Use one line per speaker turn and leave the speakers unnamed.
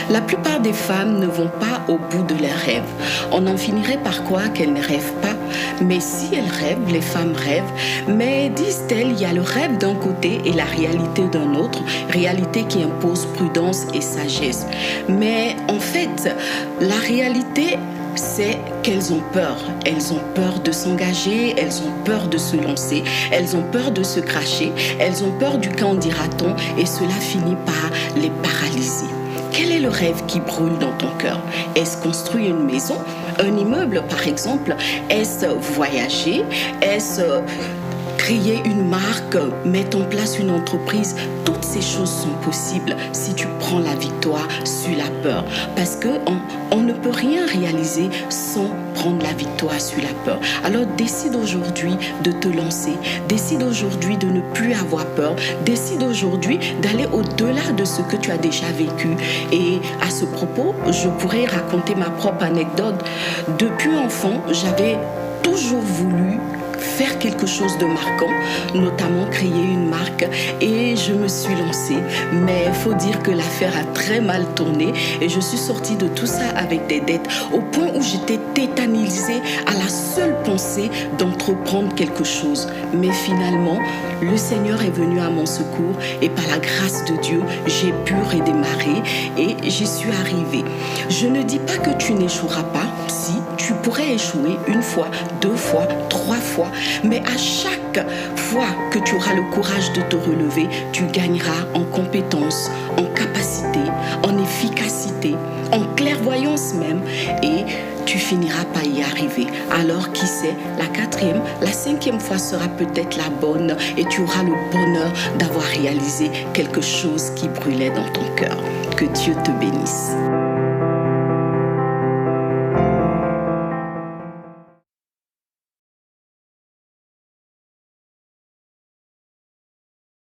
La plupart des femmes ne vont pas au bout de leurs rêves. On en finirait par croire qu'elles ne rêvent pas. Mais si elles rêvent, les femmes rêvent. Mais disent-elles, il y a le rêve d'un côté et la réalité d'un autre. Réalité qui impose prudence et sagesse. Mais en fait, la réalité, c'est qu'elles ont peur. Elles ont peur de s'engager, elles ont peur de se lancer, elles ont peur de se cracher, elles ont peur du qu'en dira-t-on et cela finit par les paralyser. Quel est le rêve qui brûle dans ton cœur? Est-ce construire une maison, un immeuble par exemple? Est-ce voyager? Est-ce créer une marque, mettre en place une entreprise? Toutes ces choses sont possibles si tu prends la victoire sur la peur. Parce qu'on ne peut rien réaliser sans prendre la victoire sur la peur. Alors décide aujourd'hui de te lancer. Décide aujourd'hui de ne plus avoir peur. Décide aujourd'hui d'aller au-delà de ce que tu as déjà vécu. Et à ce propos, je pourrais raconter ma propre anecdote. Depuis enfant, j'avais toujours voulu faire quelque chose de marquant, notamment créer une marque, et je me suis lancée. Mais il faut dire que l'affaire a très mal tourné et je suis sortie de tout ça avec des dettes au point où j'étais tétanisée à la seule pensée d'entreprendre quelque chose. Mais finalement, le Seigneur est venu à mon secours et par la grâce de Dieu, j'ai pu redémarrer et j'y suis arrivée. Je ne dis pas que tu n'échoueras pas. Si, tu pourrais échouer une fois, deux fois, trois fois, mais à chaque fois que tu auras le courage de te relever, tu gagneras en compétence, en capacité, en efficacité, en clairvoyance même, et tu finiras par y arriver. Alors qui sait, la quatrième, la cinquième fois sera peut-être la bonne et tu auras le bonheur d'avoir réalisé quelque chose qui brûlait dans ton cœur. Que Dieu te bénisse.